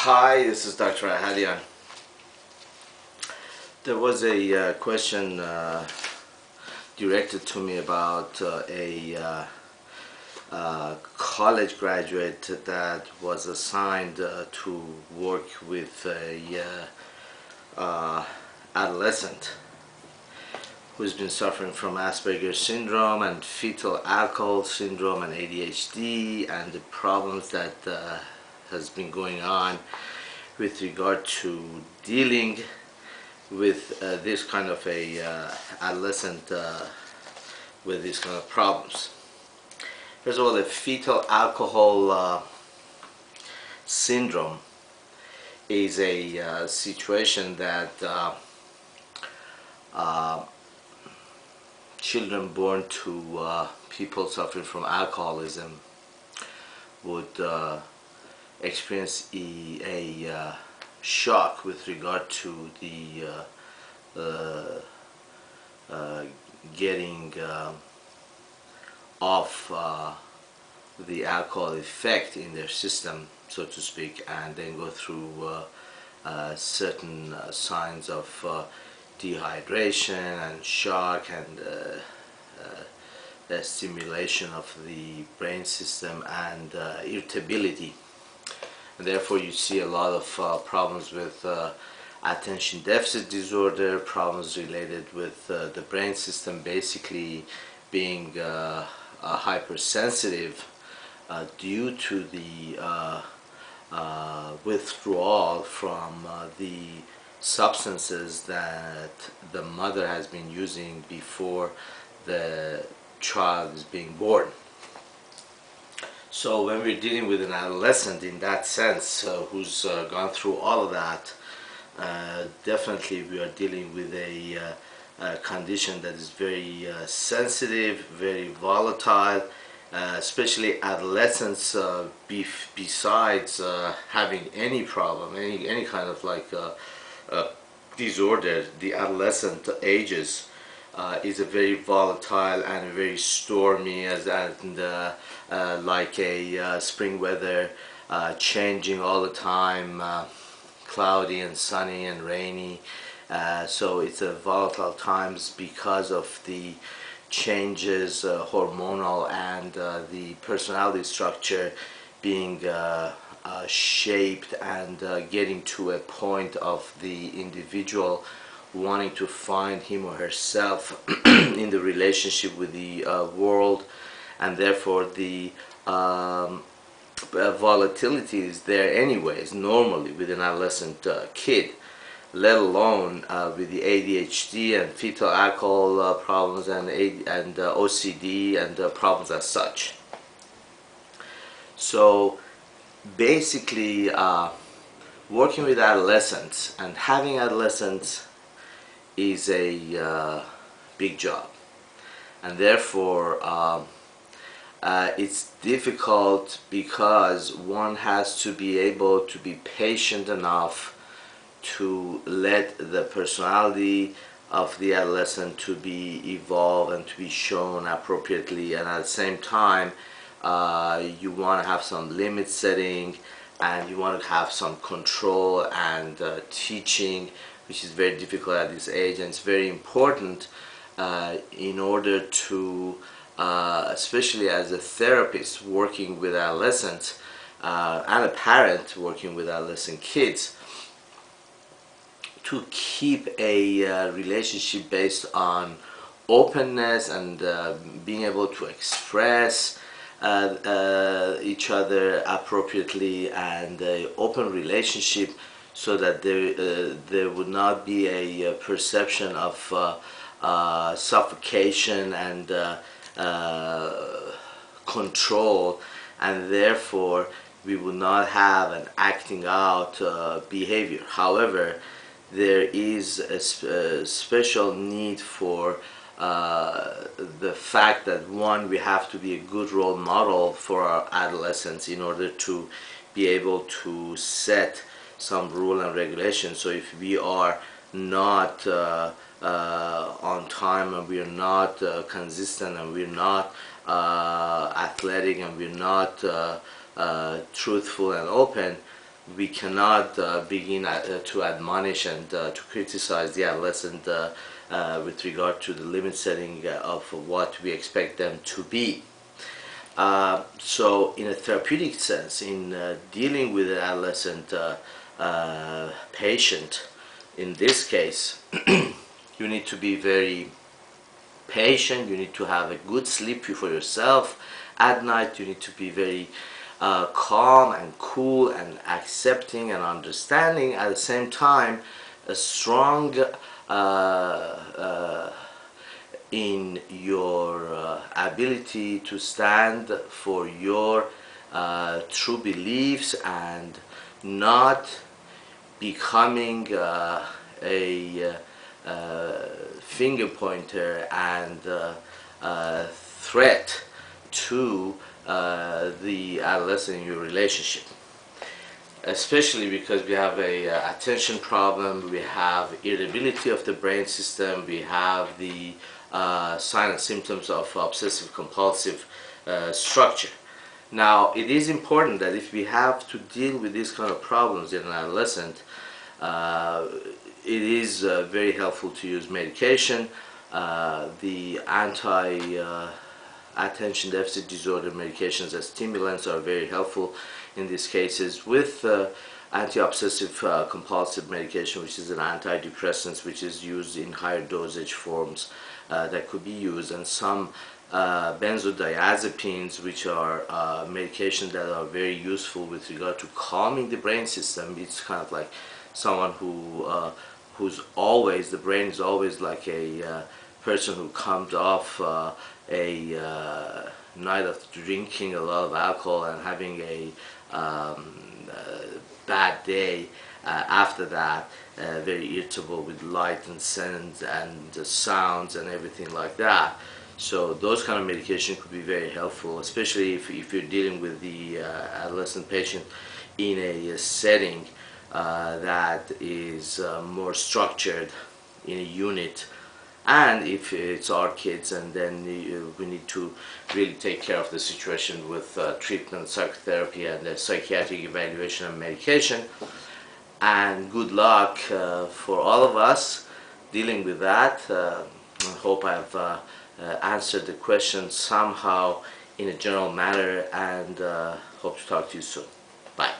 Hi, this is Dr. Ahadian. There was a question directed to me about a college graduate that was assigned to work with a adolescent who's been suffering from Asperger's syndrome and fetal alcohol syndrome and ADHD and the problems that has been going on with regard to dealing with this kind of a adolescent with these kind of problems. First of all, the fetal alcohol syndrome is a situation that children born to people suffering from alcoholism would experience a shock with regard to the getting off the alcohol effect in their system, so to speak, and then go through certain signs of dehydration and shock and the stimulation of the brain system and irritability. And therefore you see a lot of problems with attention deficit disorder, problems related with the brain system basically being hypersensitive due to the withdrawal from the substances that the mother has been using before the child is being born. So when we're dealing with an adolescent in that sense who's gone through all of that, definitely we are dealing with a condition that is very sensitive, very volatile, especially adolescents. Besides having any problem, any kind of like disorder, the adolescent ages is a very volatile and very stormy, like a spring weather, changing all the time, cloudy and sunny and rainy. So it's a volatile times because of the changes, hormonal and the personality structure being shaped and getting to a point of the individual wanting to find him or herself in the relationship with the world, and therefore the volatility is there anyways normally with an adolescent kid, let alone with the ADHD and fetal alcohol problems and OCD and problems as such. So basically working with adolescents and having adolescents is a big job, and therefore it's difficult because one has to be able to be patient enough to let the personality of the adolescent to be evolved and to be shown appropriately, and at the same time you want to have some limit setting and you want to have some control and teaching, which is very difficult at this age, and it's very important in order to especially as a therapist working with adolescents and a parent working with adolescent kids, to keep a relationship based on openness and being able to express each other appropriately, and an open relationship, so that there would not be a perception of suffocation and control, and therefore we would not have an acting out behavior. However, there is a special need for the fact that, one, we have to be a good role model for our adolescents in order to be able to set some rule and regulation. So if we are not on time and we are not consistent and we're not athletic and we're not truthful and open, we cannot begin to admonish and to criticize the adolescent with regard to the limit setting of what we expect them to be. So in a therapeutic sense, in dealing with an adolescent patient, in this case, you need to be very patient, you need to have a good sleep for yourself at night, you need to be very calm and cool and accepting and understanding, at the same time a strong in your ability to stand for your true beliefs and not becoming a finger pointer and threat to the adolescent in your relationship, especially because we have a attention problem, we have irritability of the brain system, we have the signs and symptoms of obsessive compulsive structure. Now, it is important that if we have to deal with these kind of problems in an adolescent, it is very helpful to use medication. The anti-attention deficit disorder medications as stimulants are very helpful in these cases, with anti-obsessive compulsive medication, which is an antidepressant, which is used in higher dosage forms that could be used, and some benzodiazepines, which are medications that are very useful with regard to calming the brain system. It's kind of like someone who's always, the brain is always like a person who comes off a night of drinking a lot of alcohol and having a bad day after that, very irritable with light and scent and sounds and everything like that. So those kind of medication could be very helpful, especially if you're dealing with the adolescent patient in a setting that is more structured in a unit, and if it's our kids, and then we need to really take care of the situation with treatment, psychotherapy, and psychiatric evaluation and medication. And good luck for all of us dealing with that. I hope I've answered the question somehow in a general manner, and hope to talk to you soon. Bye.